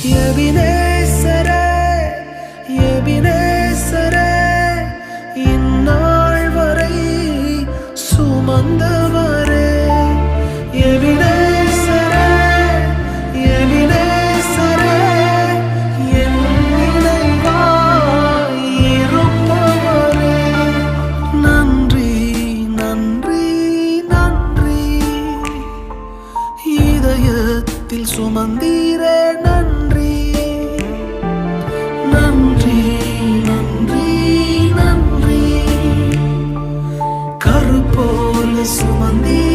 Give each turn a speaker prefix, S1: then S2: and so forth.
S1: எபினேசரே எபினேசரே இந்நாள் வரை சுமந்தவரே எபினேசரே எபினேசரே என் நினைவாய் இருப்பவரே நன்றி நன்றி நன்றி இதயத்தில் சுமந்தீரே நன்றி நன்றி நன்றி நன்றி கருப்போல சுமந்தீரே